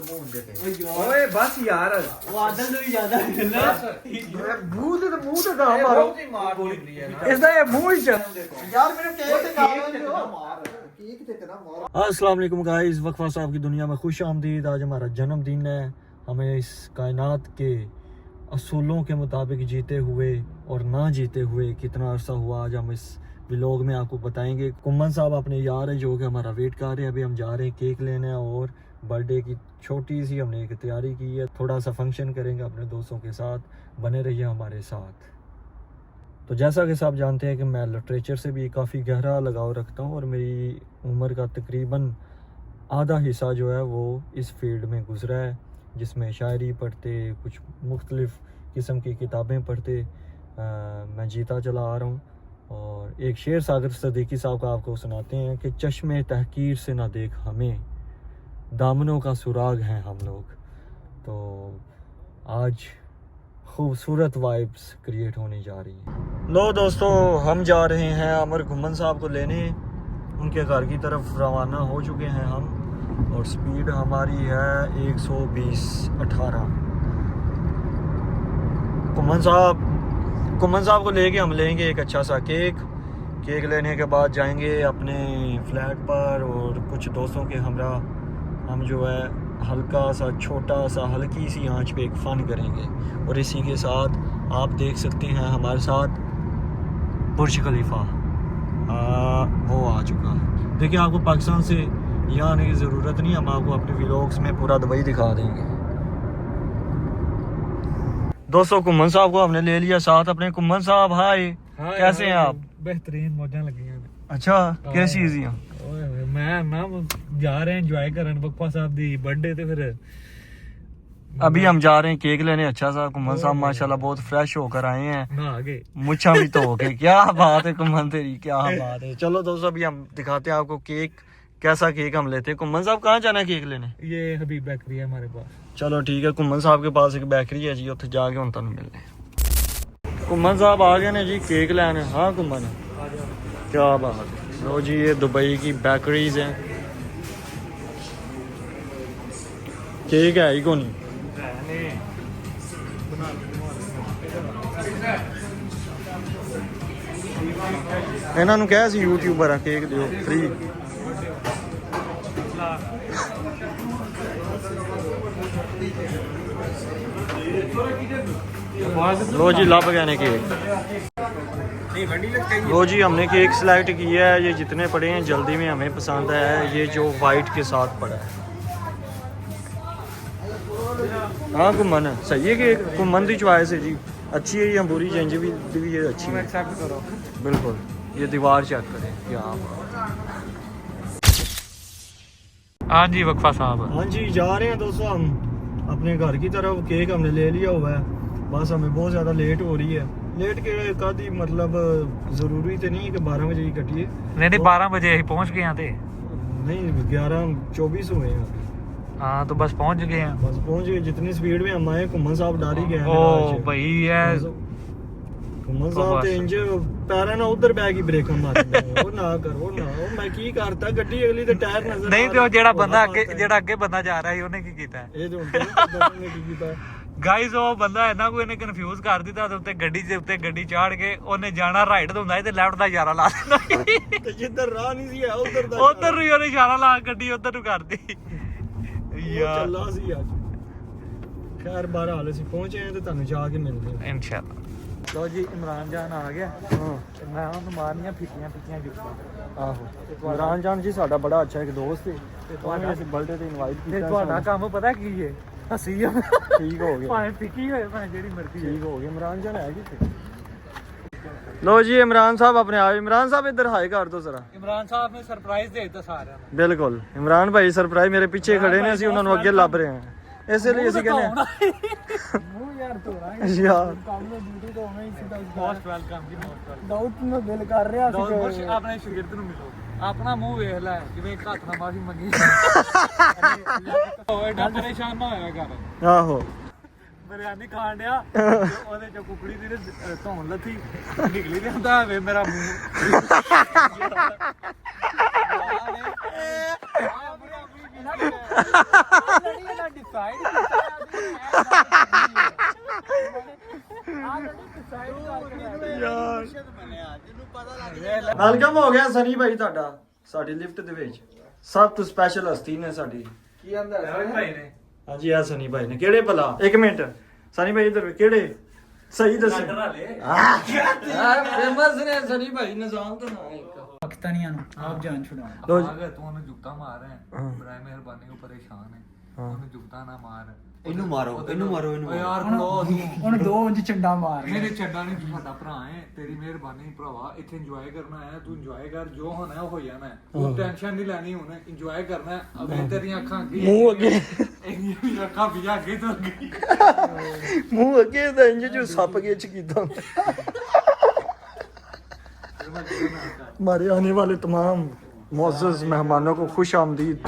ओए बस यार वो आदत तो ज्यादा मुंह ते दा मारो इसदा ये मुंह ही यार मेरे केक ते मार केक ते ना मार। अस्सलाम वालेकुम गाइस, वक्फा साहब की दुनिया में खुश आमदीद। आज हमारा जन्मदिन है। हमें इस कायनात के असूलों के मुताबिक जीते हुए और ना जीते हुए कितना अरसा हुआ, आज हम इस व्लॉग में आपको बताएंगे। कुम्मन साहब अपने यार है जो कि हमारा वेट कर रहे हैं। अभी हम जा रहे हैं केक लेने और बर्थडे की छोटी सी हमने एक तैयारी की है। थोड़ा सा फंक्शन करेंगे अपने दोस्तों के साथ, बने रहिए हमारे साथ। तो जैसा कि सब जानते हैं कि मैं लिटरेचर से भी काफ़ी गहरा लगाव रखता हूँ और मेरी उम्र का तकरीबन आधा हिस्सा जो है वो इस फील्ड में गुजरा है, जिसमें शायरी पढ़ते, कुछ मुख्तलिफ़ किस्म की किताबें पढ़ते मैं जीता चला आ रहा हूँ। और एक शेर सागर सदीकी साहब का आपको सुनाते हैं कि चश्मे तहकीर से ना देख हमें, दामनों का सुराग हैं हम लोग। तो आज खूबसूरत वाइब्स क्रिएट होने जा रही हैं। लो दोस्तों, हम जा रहे हैं अमर घुमन साहब को लेने। उनके घर की तरफ रवाना हो चुके हैं हम और स्पीड हमारी है 120/18। घुमन साहब को लेके हम लेंगे एक अच्छा सा केक लेने के बाद जाएंगे अपने फ्लैट पर और कुछ दोस्तों के हमरा हम जो है हल्का सा छोटा सा हल्की सी आंच पे एक फ़न करेंगे। और इसी के साथ आप देख सकते हैं हमारे साथ बुर्ज खलीफा वो आ चुका है। देखिए, आपको पाकिस्तान से यहाँ आने की ज़रूरत नहीं, हम आपको अपने व्लॉग्स में पूरा दुबई दिखा देंगे। दोस्तों, कुम्मन साहब को हमने ले लिया साथ अपने। कुम्मन साहब हाय, कैसे हैं आप? बेहतरीन मौजां लगी हैं। अच्छा, कैसी चीज़ियाँ? मैं ना जा रहे हैं एंजॉय करन वक्फा साहब दी बर्थडे ते फिर अभी हम जा रहे हैं केक लेने। अच्छा सा कुम्मन साहब माशाल्लाह बहुत फ्रेश होकर आए हैं, नहा के मुच्छा भी तो हो गई। क्या बात है कुम्मन तेरी, क्या बात है। चलो दोस्तों, अभी हम दिखाते हैं आपको केक, कैसा केक हम लेते हैं। कुम्मन साहब कहाँ जाना है केक लेने? ये हबीब बेकरी है हमारे पास। चलो ठीक है, कुम्मन साहब के पास एक बेकरी है जी, उत्थे जाके हुण तुहानूं मिलने। कुम्मन साहब आ गए ने जी केक लैने। हाँ कुम्मन, क्या बात है। लो जी, ये दुबई की बेकरीज हैं। केक है ही कोनी। ਇਹਨਾਂ ਨੂੰ ਕਿਹਾ ਸੀ ਯੂਟਿਊਬਰ ਆ ਕੇਕ ਦਿਓ ਫ੍ਰੀ। लो जी, लब गए ने केक। लो जी, हमने केक सिलेक्ट किया है। ये जितने पड़े हैं जल्दी में हमें पसंद है ये जो वाइट के साथ पड़ा है। हाँ कुम्मन, सही है केक। कुम्मन की चॉइस है जी, अच्छी है। ये बुरी जंज भी ये अच्छी है। एक्सेप्ट करो बिल्कुल। ये दीवार चेक करें क्या। हाँ जी वक्फा साहब। हाँ जी, जा रहे हैं दोस्तों हम अपने घर की तरफ। केक हमने ले लिया हुआ है, बस हमें बहुत ज़्यादा लेट हो रही है। लेट के कभी मतलब ज़रूरी तो नहीं है कि 12 बजे ही कटिए। नहीं 12 बजे ही पहुँच गए यहाँ थे। नहीं, 11:24 हुए हैं अभी। हाँ तो बस पहुँच गए हैं। बस पहुँच गए। जितनी स्पीड में हम आए, कुम्मन साहब डर ही गए। ओ भाई है कुम्मन साहब ते इंज पैर ना उधर बैग ही ब्रेक मारते ਉਹ ਨਾ ਕਰੋ ਨਾ। ਉਹ ਮੈਂ ਕੀ ਕਰਤਾ, ਗੱਡੀ ਅਗਲੀ ਤੇ ਟਾਇਰ ਨਜ਼ਰ ਨਹੀਂ ਤੇ ਉਹ ਜਿਹੜਾ ਅੱਗੇ ਬੰਦਾ ਜਾ ਰਿਹਾ ਸੀ ਉਹਨੇ ਕੀ ਕੀਤਾ? ਇਹ ਤੇ ਹੁਣ ਨੇ ਕੀ ਕੀਤਾ ਗਾਇਸ, ਉਹ ਬੰਦਾ ਇਹਨਾਂ ਕੋਈ ਇਹਨੇ ਕਨਫਿਊਜ਼ ਕਰ ਦਿੱਤਾ। ਉਹਦੇ ਉੱਤੇ ਗੱਡੀ ਚਾੜ ਕੇ ਉਹਨੇ ਜਾਣਾ ਰਾਈਟ ਤੋਂ ਹੁੰਦਾ ਤੇ ਲੈਫਟ ਦਾ ਇਸ਼ਾਰਾ ਲਾ ਦਿੰਦਾ ਤੇ ਜਿੱਧਰ ਰਾਹ ਨਹੀਂ ਸੀ ਉਧਰ ਨੂੰ ਹੀ ਉਹਨੇ ਇਸ਼ਾਰਾ ਲਾ ਗੱਡੀ ਉਧਰ ਨੂੰ ਕਰਦੀ ਯਾਰ। ਚੱਲਾ ਸੀ ਅੱਜ। ਖੈਰ ਬਹਰਹਾਲ ਅਸੀਂ ਪਹੁੰਚੇ ਹਾਂ ਤੇ ਤੁਹਾਨੂੰ ਜਾ ਕੇ ਮਿਲਦੇ ਹਾਂ ਇਨਸ਼ਾਅੱਲਾ। ਲੋ ਜੀ, ਇਮਰਾਨ ਜਾਨ ਆ ਗਿਆ। ਮੈਂ ਉਹਨੂੰ ਮਾਰਨੀਆਂ ਫਿੱਕੀਆਂ ਜੁੱਤੀਆਂ। ਆਹੋ, ਇਮਰਾਨ ਜਾਨ ਜੀ ਸਾਡਾ ਬੜਾ ਅੱਛਾ ਇੱਕ ਦੋਸਤ ਹੈ ਤੇ ਤੁਹਾਨੂੰ ਅਸੀਂ ਬਰਥਡੇ ਤੇ ਇਨਵਾਈਟ ਕੀਤਾ। ਤੁਹਾਡਾ ਕੰਮ ਪਤਾ ਕੀ ਹੈ? ਹੱਸੀ ਠੀਕ ਹੋ ਗਿਆ, ਭਾਵੇਂ ਫਿੱਕੀ ਹੋਏ ਭਾਵੇਂ ਜਿਹੜੀ ਮਰਜ਼ੀ ਠੀਕ ਹੋ ਗਿਆ। ਇਮਰਾਨ ਜਾਨ ਹੈ ਕਿੱਥੇ? लो जी, इमरान साहब अपने आए। इमरान साहब इधर हाई कर दो जरा। इमरान साहब ने सरप्राइज दे दिता सारे ਨੂੰ। बिल्कुल, इमरान भाई सरप्राइज मेरे पीछे खड़े ने, ਅਸੀਂ ਉਹਨਾਂ ਨੂੰ ਅੱਗੇ ਲੱਭ ਰਹੇ ਹਾਂ। ਇਸੇ ਲਈ ਅਸੀਂ ਕਹਿੰਦੇ ਮੂੰਹ ਯਾਰ ਧੋਣਾ ਯਾਰ ਕੰਮ ਨੂੰ ਡਿਊਟੀ ਤੋਂ ਆਉਣਾ ਹੀ ਸਿੱਧਾ। ਮੋਸਟ ਵੈਲਕਮ ਜੀ, ਮੋਸਟ ਵੈਲਕਮ। ਡਾਊਟ ਨੂੰ ਦਿਲ ਕਰ ਰਿਹਾ ਸੀ ਕਿ ਆਪਣੇ ਸ਼ਾਗਿਰਦ ਨੂੰ ਮਿਲੋ। ਆਪਣਾ ਮੂੰਹ ਵੇਖ ਲੈ ਜਿਵੇਂ ਇੱਕ ਹੱਥ ਨਾਲ ਮਾਫੀ ਮੰਗੀ। ਓਏ ਨਾ ਪਰੇਸ਼ਾਨ ਨਾ ਹੋਇਆ ਕਰ। ਆਹੋ, ਬਿਰਿਆਨੀ ਖਾਣ ਡਿਆ ਉਹਦੇ ਚ ਕੁਕੜੀ ਦੀ ਧੌਣ ਲੱਥੀ ਨਿਕਲੀ ਤੇ ਹੁੰਦਾ ਵੇ ਮੇਰਾ ਮੂੰਹ। ਵੈਲਕਮ ਹੋ ਗਿਆ ਸਨੀ ਭਾਈ ਤੁਹਾਡਾ ਸਾਡੀ ਲਿਫਟ ਦੇ ਵਿੱਚ ਸਭ ਤੋਂ ਸਪੈਸ਼ਲ ਹਸਤੀ ਨੇ ਸਾਡੀ ਕੀ ਆਂਦਾ ਭਾਈ ਨੇ ਹਾਂਜੀ ਆ ਸਨੀ ਭਾਈ ਨੇ ਕਿਹੜੇ ਭਲਾ ਇੱਕ ਮਿੰਟ ਸਨੀ ਭਾਈ ਇਧਰ ਕਿਹੜੇ ਸਹੀ ਦੱਸੋ ਫੇਮਸ ਨੇ ਸਨੀ ਭਾਈ ਨਿਜ਼ਾਮ ਤਾਂ ਨਾ ਇੱਕ ਪਾਕਿਸਤਾਨੀਆਂ ਨੂੰ ਆਪ ਜਾਨ ਛੁਡਾਉਣਾ ਲੋ ਜੀ ਅਗਰ ਤੂੰ ਉਹਨੂੰ ਜੁੱਤਾ ਮਾਰ ਰਿਹਾ ਬਰਾਏ ਮਿਹਰਬਾਨੀ ਉਹ ਪਰੇਸ਼ਾਨ ਹੈ ਉਹਨੂੰ ਜੁੱਤਾ ਨਾ ਮਾਰ ਇਹਨੂੰ ਮਾਰੋ ਓ ਯਾਰ ਖਲੋ ਤੂੰ ਹੁਣ ਦੋ ਉਂਝ ਚੰਡਾ ਮਾਰ ਮੇਰੇ ਛੱਡਾ ਨਹੀਂ ਤੂੰ ਸਾਡਾ ਭਰਾ ਹੈ ਤੇਰੀ ਮਿਹਰਬਾਨੀ ਭਰਾਵਾ ਇੱਥੇ ਇੰਜੋਏ ਕਰਨਾ ਹੈ ਤੂੰ ਇੰਜੋਏ ਕਰ ਜੋ ਹੋਣਾ ਹੈ ਉਹ ਹੋ ਜਾਣਾ ਹੈ ਤੂੰ ਟੈਨਸ਼ਨ ਨਹੀਂ ਲੈਣੀ ਹੁਣ ਇੰਜੋਏ ਕਰਨਾ ਹੈ ਅਬੇ ਤੇਰੀਆਂ ਅੱਖਾਂ ਅੱਗੇ ਮੂੰਹ ਅੱਗੇ ਇੰਨੀਆਂ ਅੱਖਾਂ ਵੀ ਅੱਗੇ ਤੋਂ ਅੱਗੇ ਮੂੰਹ ਅੱਗੇ ਦਾ ਇੰਜ ਜੋ ਸੱਪ ਕੇ ਚ ਕੀਤਾ हमारे आने वाले तमाम मुअज़्ज़ज़ मेहमानों को खुश आमदीद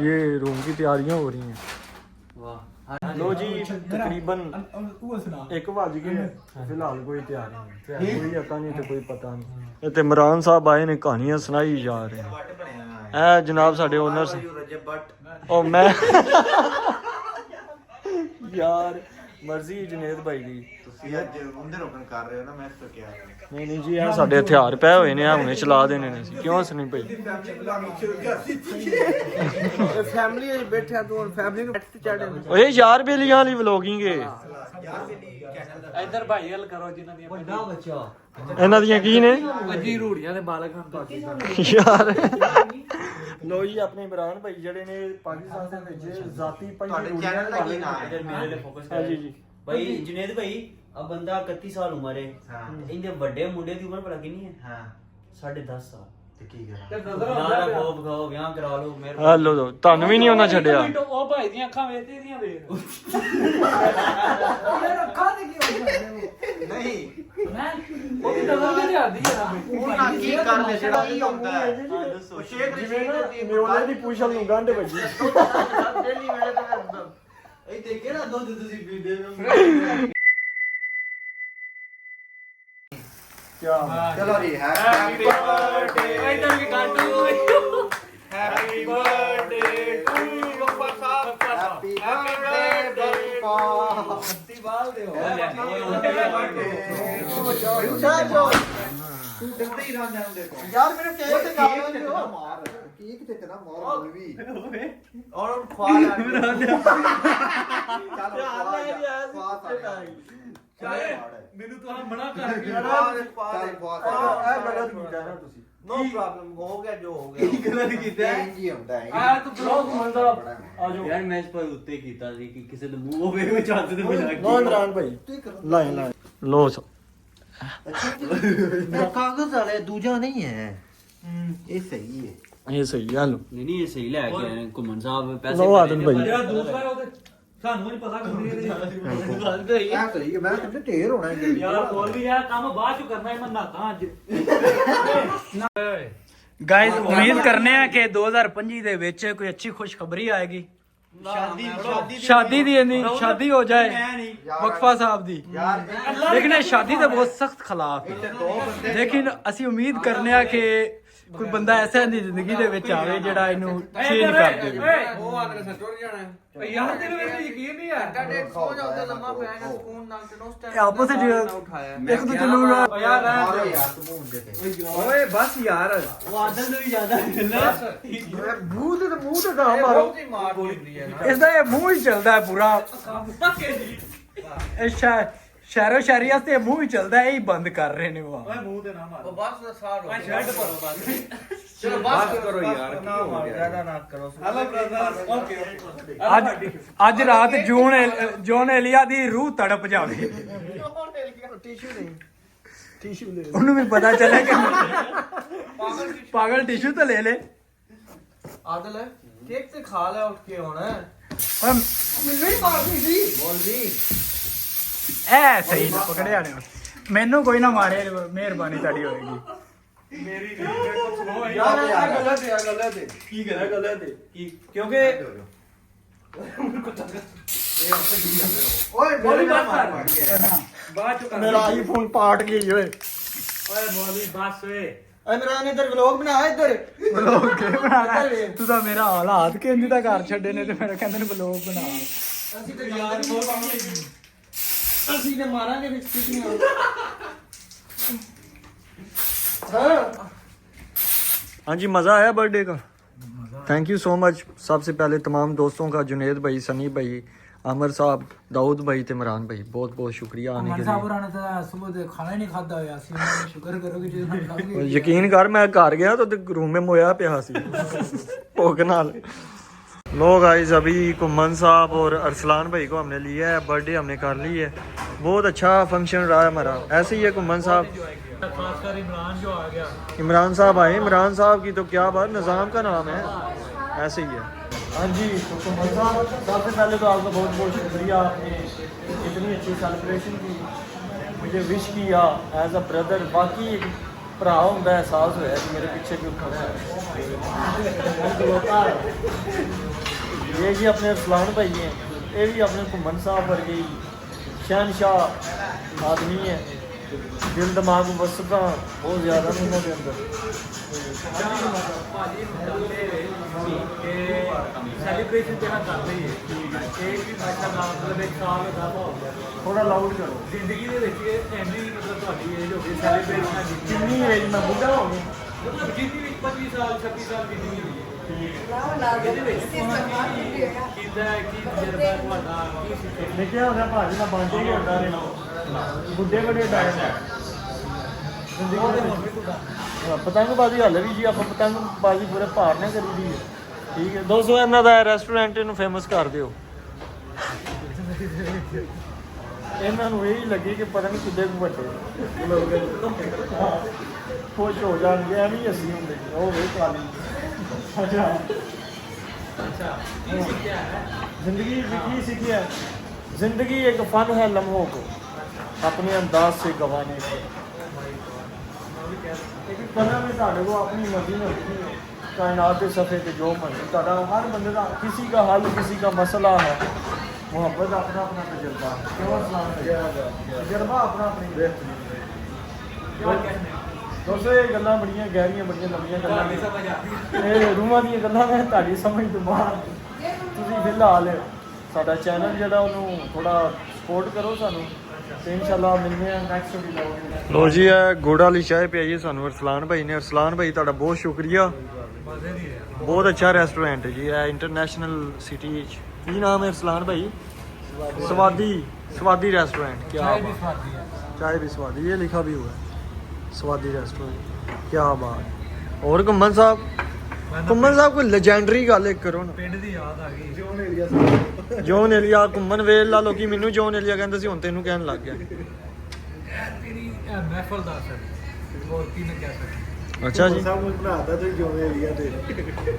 ये रूम की तैयारियां हो रही हैं लो जी तकरीबन 1 बज गए फिलहाल कोई तैयारी नहीं कोई अता नहीं तो कोई पता नहीं ते इमरान साहब आए ने कहानियां सुनाई जा रहे हैं ए जनाब साडे ओनर ओ मैं यार मर्जी जुनेद भाई दी ਤੁਸੀਂ ਅੱਜ ਉਹਦੇ ਰੋਕਣ ਕਰ ਰਹੇ ਹੋ ਨਾ ਮੈਂ ਤਾਂ ਕਿਹਾ ਨਹੀਂ ਨਹੀਂ ਜੀ ਇਹ ਸਾਡੇ ਹਥਿਆਰ ਪਏ ਹੋਏ ਨੇ ਆ ਹੁਣੇ ਚਲਾ ਦੇਣੇ ਨੇ ਅਸੀਂ ਕਿਉਂ ਸੁਣੀ ਪਈ ਫੈਮਿਲੀ ਵਿੱਚ ਬੈਠਿਆ ਤੂੰ ਹੁਣ ਫੈਮਿਲੀ ਨੂੰ ਤੇ ਚੜ੍ਹੇ ਓਏ ਯਾਰ ਬੇਲੀਆਂ ਵਾਲੀ ਵਲੋਗਿੰਗ ਏ ਇੱਧਰ ਭਾਈ ਹਲ ਕਰੋ ਜਿਨ੍ਹਾਂ ਦੀਆਂ ਵੱਡਾ ਬੱਚਾ ਇਹਨਾਂ ਦੀਆਂ ਕੀ ਨੇ ਅੱਜੀ ਰੂੜੀਆਂ ਦੇ ਬਾਲਕ ਹਨ ਪਾਕਿਸਤਾਨ ਯਾਰ ਲੋ ਜੀ ਆਪਣੇ ਇਮਰਾਨ ਭਾਈ ਜਿਹੜੇ ਨੇ ਪਾਕਿਸਤਾਨ ਦੇ ਵਿੱਚ ਜ਼ਾਤੀ ਪੰਜ ਤੁਹਾਡੇ ਚੈਨਲ ਦਾ ਕੀ ਨਾਮ ਹੈ ਮੇਰੇ ਲਈ ਫੋਕਸ ਹਾਂਜੀ ਜੀ ਭਾਈ ਜੁਨੇਦ ਭਾਈ ਆ ਬੰਦਾ 31 ਸਾਲ ਉਮਰ ਹੈ ਇਹਦੇ ਵੱਡੇ ਮੁੰਡੇ ਦੀ ਉਮਰ ਭਲਾ ਕਿੰਨੀ ਹੈ ਹਾਂ 10.5 ਸਾਲ ਤੇ ਕੀ ਕਰਾਂ ਤੇ ਨਜ਼ਰ ਯਾਰ ਖੋਬ ਖਾਓ ਵਿਆਹ ਕਰਾ ਲਓ ਮੇਰੇ ਹਲੋ ਦੋ ਤੁਹਾਨੂੰ ਵੀ ਨਹੀਂ ਉਹਨਾਂ ਛੱਡਿਆ ਉਹ ਭਾਈ ਦੀਆਂ ਅੱਖਾਂ ਵੇਖਦੇ ਦੀਆਂ ਵੇਖ ਅੱਖਾਂ ਦੇ ਕੀ ਹੋ ਜਾਂਦੇ ਨਹੀਂ ਉਹਦੀ ਨਜ਼ਰ ਕਿਹਦੇ ਆਦੀ ਹੈ ਨਾ ਉਹਨਾਂ ਕੀ ਕਰ ਲੈ ਜਿਹੜਾ ਕੀ ਹੁੰਦਾ ਹੈ ਦੱਸੋ ਸ਼ੇਖ ਜਿਵੇਂ ਨਾ ਰਸ਼ੀਦ ਦੀ ਮਿਓਲੇ ਦੀ ਪੁਸ਼ਲ ਨੂੰ ਗੰਢ ਵੱਜੀ ਡੇਲੀ ਵੇਲੇ ਤੇ ਇਹ ਦੇਖੇ ਨਾ ਦੁੱਧ ਤੁਸੀਂ ਪੀਂਦੇ ਹੋ ਚਲੋ ਜੀ ਹੈਪੀ ਬਰਥਡੇ ਇਧਰ ਵੀ ਕਾਟੂ happy birthday to you happy birthday ਹੱਤੀ ਬਾਲ ਦੇ ਹੋ ਤੂੰ ਡਰਦੇ ਹੀ ਰਹਿ ਜਾਂਦੇ ਕੋ ਯਾਰ ਮੈਨੂੰ ਕੇਕ ਤੇ ਕੇਕ ਤੇ ਨਾ ਮਾਰ ਕੇਕ ਤੇ ਨਾ ਮਾਰ ਬੋਲਵੀ ਔਰ ਖਵਾ ਲੈ ਮੈਨੂੰ ਤਾਂ ਮਨਾ ਕਰ ਨੋ ਪ੍ਰੋਬਲਮ ਹੋ ਗਿਆ ਜੋ ਹੋ ਗਿਆ ਕੀ ਗਲਤ ਕੀਤਾ ਜੀ ਹੁੰਦਾ ਹੈ ਆ ਤੂੰ ਬਲੌਗ ਮੰਦਾ ਆਜੋ ਯਾਰ ਮੈਚ ਪਰ ਉੱਤੇ ਕੀਤਾ ਸੀ ਕਿ ਕਿਸੇ ਦੇ ਮੂੰਹ ਹੋਵੇ ਵਿੱਚ ਹੱਥ ਤੇ ਮਿਲਾ ਲੋ ਇਮਰਾਨ ਭਾਈ ਲਾਏ ਲੋ ਕਾਗਜ਼ ਵਾਲੇ ਦੂਜਾ ਨਹੀਂ ਹੈ ਇਹ ਸਹੀ ਹੈ ਇਹ ਸਹੀ ਆ ਲੋ ਨਹੀਂ ਇਹ ਸਹੀ ਲੈ ਕੇ ਆਏ ਨੇ ਘੁੰਮਣ ਸਾਹਿਬ ਪੈਸੇ ਲਓ ਆਦਮ ਭਾਈ। ਜਿਹੜਾ ਦੂਸਰਾ ਹੈ ਉਹ ਤੇ ਸਾਨੂੰ ਨਹੀਂ ਪਤਾ ਕਿੰਨੀ ਇਹਦੇ ਇਹ ਸਹੀ ਹੈ ਮੈਂ ਕਹਿੰਦਾ ਢੇਰ ਹੋਣਾ ਹੈ ਯਾਰ ਬੋਲ ਵੀ ਯਾਰ ਕੰਮ ਬਾਅਦ ਚ ਕਰਨਾ ਹੈ ਮੈਂ ਨਹਾਤਾ ਅੱਜ ਗਾਇਸ ਉਮੀਦ ਕਰਨੇ ਆ ਕਿ 2025 ਦੇ ਵਿੱਚ ਕੋਈ ਅੱਛੀ ਖੁਸ਼ਖਬਰੀ ਆਏਗੀ शादी दी नहीं शादी हो जाए वक्फा साहब दी लेकिन शादी तो बहुत सख्त खिलाफ है लेकिन ਅਸੀਂ ਉਮੀਦ ਕਰਨੇ ਆ ਕਿ ਕੋਈ ਬੰਦਾ ਐਸਾ ਦੀ ਜ਼ਿੰਦਗੀ ਦੇ ਵਿੱਚ ਆਵੇ ਜਿਹੜਾ ਇਹਨੂੰ ਚੇਂਜ ਕਰ ਦੇਵੇ ਉਹ ਆਦਨੇ ਸੱਟੋਂ ਜਾਣਾ ਹੈ ਯਾਰ ਤੇਰੇ ਵਿੱਚ ਯਕੀਨ ਨਹੀਂ ਹੈ ਡੇਢ ਸੌ ਜਾਂਦਾ ਲੰਮਾ ਪਿਆ ਨਾ ਸਕੂਨ ਨਾਲ ਤੇ ਉਸ ਟਾਈਮ ਆਪਸ ਵਿੱਚ ਇੱਕ ਦੂਜੇ ਨੂੰ ਯਾਰ ਮਾਰੋ ਯਾਰ ਤੂੰ ਹੁੰਦੇ ਤੇ ਓਏ ਬਸ ਯਾਰ ਉਹ ਆਦਨ ਤੋਂ ਵੀ ਜ਼ਿਆਦਾ ਮੂੰਹ ਤੇ ਦਾ ਮਾਰੋ ਬਹੁਤ ਹੀ ਮਾਰ ਹੁੰਦੀ ਹੈ ਨਾ ਇਸ ਦਾ ਇਹ ਮੂੰਹ ਹੀ ਚੱਲਦਾ ਹੈ ਪੂਰਾ ਇਹ ਸ਼ਹਿਰੋ ਸ਼ਹਿਰੀਆ ਤੇ ਮੂੰਹ ਹੀ ਚੱਲਦਾ ਇਹ ਹੀ ਬੰਦ ਕਰ ਰਹੇ ਨੇ ਉਹ ਓਏ ਮੂੰਹ ਤੇ ਨਾ ਮਾਰ ਉਹ ਬਸ ਦਾ ਸਾਰ ਹੋ ਸ਼ਰਟ ਭਰੋ ਬਸ ਚਲੋ ਬਸ ਕਰੋ ਯਾਰ ਕੀ ਹੋ ਗਿਆ ਜ਼ਿਆਦਾ ਨਾ ਕਰੋ ਹੈਲੋ ਬ੍ਰਦਰ ਓਕੇ ਅੱਜ ਰਾਤ ਜੋਨ ਏਲੀਆ ਦੀ ਰੂਹ ਤੜਪ ਜਾਵੇ ਟਿਸ਼ੂ ਲੈ ਉਹਨੂੰ ਵੀ ਪਤਾ ਚੱਲੇ ਕਿ ਪਾਗਲ ਟਿਸ਼ੂ ਤਾਂ ਲੈ ਲੈ ਆਦਲ ਕੇਕ ਤੇ ਖਾ ਲੈ ਉੱਠ ਕੇ ਹੁਣ ਮੈਨੂੰ ਹੀ ਮਾਰਦੀ ਸੀ ਬੋਲਦੀ ਐ ਸਹੀ ਨਾ ਪਕੜਿਆ ਨੇ ਮੈਨੂੰ ਕੋਈ ਨਾ ਮਾਰੇ ਮਿਹਰਬਾਨੀ ਤੁਹਾਡੀ ਹੋਏਗੀ ਮੇਰੀ ਕੁਝ ਸੁਣੋ ਯਾਰ ਗਲਤ ਹੈ ਗਲਤ ਹੈ ਕੀ ਕਰਾਂ ਗਲਤ ਹੈ ਕੀ ਕਿਉਂਕਿ ਓਏ ਗੋਲੀ ਨਾ ਮਾਰ ਮਾਰ ਬਾਅਦ ਚ ਕਰ ਮੇਰਾ ਆਈਫੋਨ ਪਾਟ ਗਈ ਓਏ ਓਏ ਮੌਲੀ ਬਸ ਓਏ इमरान इधर व्लॉग बना इधर ਬਲੌਗ ਕੇ ਬਣਾਣਾ ਤੂੰ ਤਾਂ ਮੇਰਾ ਹਾਲਾਤ ਕਹਿੰਦੀ ਤਾਂ ਘਰ ਛੱਡੇ ਨੇ ਤੇ ਮੇਰਾ ਕਹਿੰਦੇ ਨੇ ਬਲੌਗ ਬਣਾ ਅਸੀਂ ਤਾਂ ਯਾਰ ਬਹੁਤ ਆਉਂਦੇ ਅਸੀਂ ਤੇ ਮਾਰਾਂਗੇ ਵਿੱਚ ਕਿਤਨੀਆਂ हाँ जी मज़ा आया बर्थडे का थैंक यू सो मच सबसे पहले तमाम दोस्तों का जुनेद भाई सनी भाई आमिर साहब दाऊद भाई ते इमरान भाई बहुत बहुत शुक्रिया आने के लिए ਨੇ ਤਾਂ ਸਵੇਰ ਦੇ ਖਾਣਾ ਹੀ ਨਹੀਂ ਖਾਦਾ ਹੋਇਆ ਸੀ ਸ਼ੁਕਰ ਕਰੋ ਕਿ ਜੇ ਨਾਲ ਖਾਓਗੇ यकीन कर मैं घर गया तो रूम में मोया पिया सी भूख नाल लो गाइस अभी कुम्मन साहब और अरसलान भाई को हमने लिया है बर्थडे हमने कर ली है बहुत अच्छा फंक्शन रहा है हमारा ऐसे ही है कुम्मन साहब खासकर इमरान जो आ गया इमरान साहब आए इमरान साहब की तो क्या बात निज़ाम का नाम है ऐसे ही है हाँ जी तो कुम्मन साहब सबसे पहले तो आपका बहुत बहुत शुक्रिया आपने इतनी अच्छी सेलिब्रेशन की मुझे विश किया एज अ ब्रदर बाकी एक भरा होंगे एहसास होया कि मेरे पीछे क्यों खड़ा है ये जी अपने अरसलान भाई हैं ये भी अपने कुम्मन साहब वर्गे शहनशाह आदमी है दिल दिमाग वसदा बहुत ज़्यादा नहीं इन्होंने अंदर सेलिब्रेशन तेरा करते ही है एक भी माशाल्लाह मतलब एक साल का हो गया थोड़ा लाउड करो ਜ਼ਿੰਦਗੀ ਦੇ ਵਿੱਚ ਇੰਨੀ ਮਤਲਬ ਤੁਹਾਡੀ ਏਜ ਹੋ ਗਈ ਸੈਲੀਬ੍ਰੇਸ਼ਨ ਦੀ कितनी एज में बुढ़ा हो गया ਮਤਲਬ ਜਿੰਨੀ ਵੀ 25 ਸਾਲ 26 ਸਾਲ ਦੀ ਜ਼ਿੰਦਗੀ ਹੋਈ ਹੈ ਇਹਦੇ ਵਿੱਚ ਕਿੱਦਾਂ ਕੀ ਤਜਰਬਾ ਤੁਹਾਡਾ ਕੀ ਸਿੱਖਿਆ देखिए होगा भाजी का बांटे ही होता रहे बुढ़े बड़े टाइम है पतंगबाजी हल्ले भी जी आप पतंगबाजी पूरे भार ने करी दी है ठीक है दोस्तों इन्हों का रेस्टोरेंट इन्हू फेमस कर दिओ इन्हों यही लगे कि पता नहीं कितने बड़े खुश हो जाएंगे एवं ही असी होंगे वो वही काली अच्छा जिंदगी की सीखी है जिंदगी एक फन है लम्हों को अपने अंदाज से गंवाने की एक कदम है साढ़े को अपनी मर्जी में होती है कायनात के सफ़े पे जो मर्जी ताड़ा हर बंदे का किसी का हल किसी का मसला है मोहब्बत अपना अपना तजर्बा है क्यों तजर्बा अपना अपनी दोस्तों ये गल्लां बड़ियां गहरियां बड़ियां लंबियां गल्लां ये रूहां ਦੀਆਂ ਗੱਲਾਂ ਮੈਂ ਤੁਹਾਡੀ ਸਮਝ ਤੋਂ ਬਾਹਰ ਤੁਸੀਂ ਫਿਲਹਾਲ ਸਾਡਾ ਚੈਨਲ ਜਿਹੜਾ ਉਹਨੂੰ ਥੋੜਾ ਸਪੋਰਟ ਕਰੋ ਸਾਨੂੰ ਤੇ ਇਨਸ਼ਾਅੱਲਾ ਮਿਲਦੇ ਹਾਂ ਨੈਕਸਟ ਵੀਡੀਓ ਲੋ ਜੀ ਇਹ ਗੁੜ ਵਾਲੀ ਚਾਹ ਪਿਆਈਏ ਸਾਨੂੰ ਅਰਸਲਾਨ ਭਾਈ ਨੇ ਅਰਸਲਾਨ ਭਾਈ ਤੁਹਾਡਾ ਬਹੁਤ ਸ਼ੁਕਰੀਆ ਬਹੁਤ ਅੱਛਾ ਰੈਸਟੋਰੈਂਟ ਹੈ ਜੀ ਇਹ ਇੰਟਰਨੈਸ਼ਨਲ ਸਿਟੀ ਕੀ ਨਾਮ ਹੈ ਅਰਸਲਾਨ ਭਾਈ स्वादी रेस्टोरेंट क्या चाय भी स्वादी ये लिखा भी हुआ है स्वादी रेस्टोरेंट क्या बात और कुम्मन साहब कोई लेजेंडरी गल एक करो ना ਪਿੰਡ ਦੀ ਯਾਦ ਆ ਗਈ ਜੋਨ ਏਲੀਆ ਘੁੰਮਣ ਵੇਲ ਲਾ ਲੋਕੀ ਮੈਨੂੰ ਜੋਨ ਏਲੀਆ ਕਹਿੰਦੇ ਸੀ ਹੁਣ ਤੈਨੂੰ ਕਹਿਣ ਲੱਗ ਗਿਆ ਤੇਰੀ ਮਹਿਫਲ ਦਾ ਅਸਰ ਹੋਰ ਕੀ ਨਾ ਕਹਿ ਸਕਦਾ अच्छा जी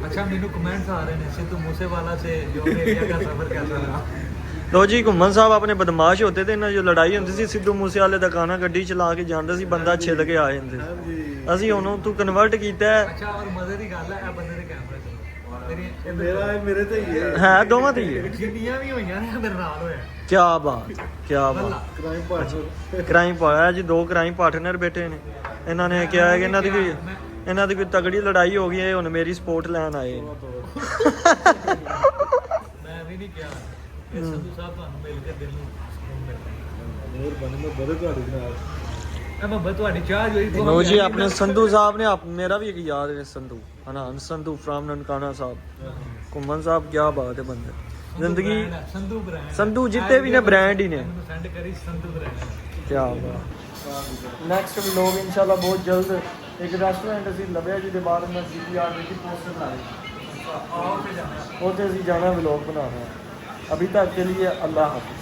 अच्छा मेनू कमेंट्स आ रहे हैं सिद्धू मूसेवाला से जो एरिया का सफर कैसा रहा ਲੋ ਜੀ ਘੁੰਮਣ ਸਾਹਿਬ ਆਪਣੇ ਬਦਮਾਸ਼ ਹੁੰਦੇ ਤੇ ਇਹਨਾਂ ਜੋ ਲੜਾਈ ਹੁੰਦੀ ਸੀ ਸਿੱਧੂ ਮੂਸੇ ਵਾਲੇ ਦਾ ਗਾਣਾ ਗੱਡੀ ਚਲਾ ਕੇ ਜਾਂਦਾ ਸੀ ਬੰਦਾ ਛਿੱਲ ਕੇ ਆ ਜਾਂਦੇ ਅਸੀਂ ਉਹਨੂੰ ਤੂੰ ਕਨਵਰਟ ਕੀਤਾ अच्छा और मजे की गल है ए बंदे दे कैमरे मेरे तो ही ਹੈ ਦੋਵਾਂ ਤੇ ਹੀ ਹੈ जिन्नियां भी होईयां ने मेरे नाल होया ਕੀ ਬਾਤ ਕ੍ਰਾਈਮ ਪਾਇਆ ਜੀ ਦੋ ਕ੍ਰਾਈਮ ਪਾਰਟਨਰ ਬੈਠੇ ਨੇ ਇਹਨਾਂ ਨੇ ਕਿਹਾ ਹੈ ਕਿ ਇਹਨਾਂ ਦੀ ਕੋਈ ਤਗੜੀ ਲੜਾਈ ਹੋ ਗਈ ਹੈ ਹੁਣ ਮੇਰੀ ਸਪੋਰਟ ਲੈਣ ਆਏ मैं भी नहीं किया ਇਹ ਸੰਧੂ ਸਾਹਿਬ ਤੁਹਾਨੂੰ ਮਿਲ ਕੇ ਦਿਲ ਨੂੰ ਸਕੂਨ ਮਿਲਦਾ ਹੋਰ ਬਣੇ ਮੈਂ ਬੜੇ ਤੁਹਾਡੇ ਨਾਲ ਇਹ ਮੈਂ ਤੁਹਾਡੀ ਚਾਹ જોઈ ਲੋ ਜੀ ਆਪਣੇ ਸੰਧੂ ਸਾਹਿਬ ਨੇ ਮੇਰਾ ਵੀ ਇੱਕ ਯਾਦ ਹੈ ਸੰਧੂ ਅਨੰਦ ਸੰਧੂ ਫਰਾਮ ਨਨਕਾਣਾ ਸਾਹਿਬ ਘੁੰਮਣ ਸਾਹਿਬ ਕੀ ਬਾਤ ਹੈ ਬੰਦੇ ਜ਼ਿੰਦਗੀ ਸੰਧੂ ਬ੍ਰਾਂਡ ਸੰਧੂ ਜਿੱਤੇ ਵੀ ਨੇ ਬ੍ਰਾਂਡ ਹੀ ਨੇ ਸੈਂਡ ਕਰੀ ਸੰਧੂ ਬ੍ਰਾਂਡ ਕੀ ਬਾਤ ਨੈਕਸਟ ਵਲੋਗ ਇਨਸ਼ਾਅੱਲਾ ਬਹੁਤ ਜਲਦ ਇੱਕ ਰੈਸਟੋਰੈਂਟ ਅਸੀਂ ਲੱਭਿਆ ਜਿਹਦੇ ਬਾਰੇ ਮੈਂ CPR ਦੀ ਪੋਸਟਰ ਲਾਈ ਉੱਥੇ ਅਸੀਂ ਜਾਣਾ ਵਲੋਗ ਬਣਾਉਣਾ अभी तक के लिए अल्लाह हाफ़िज़।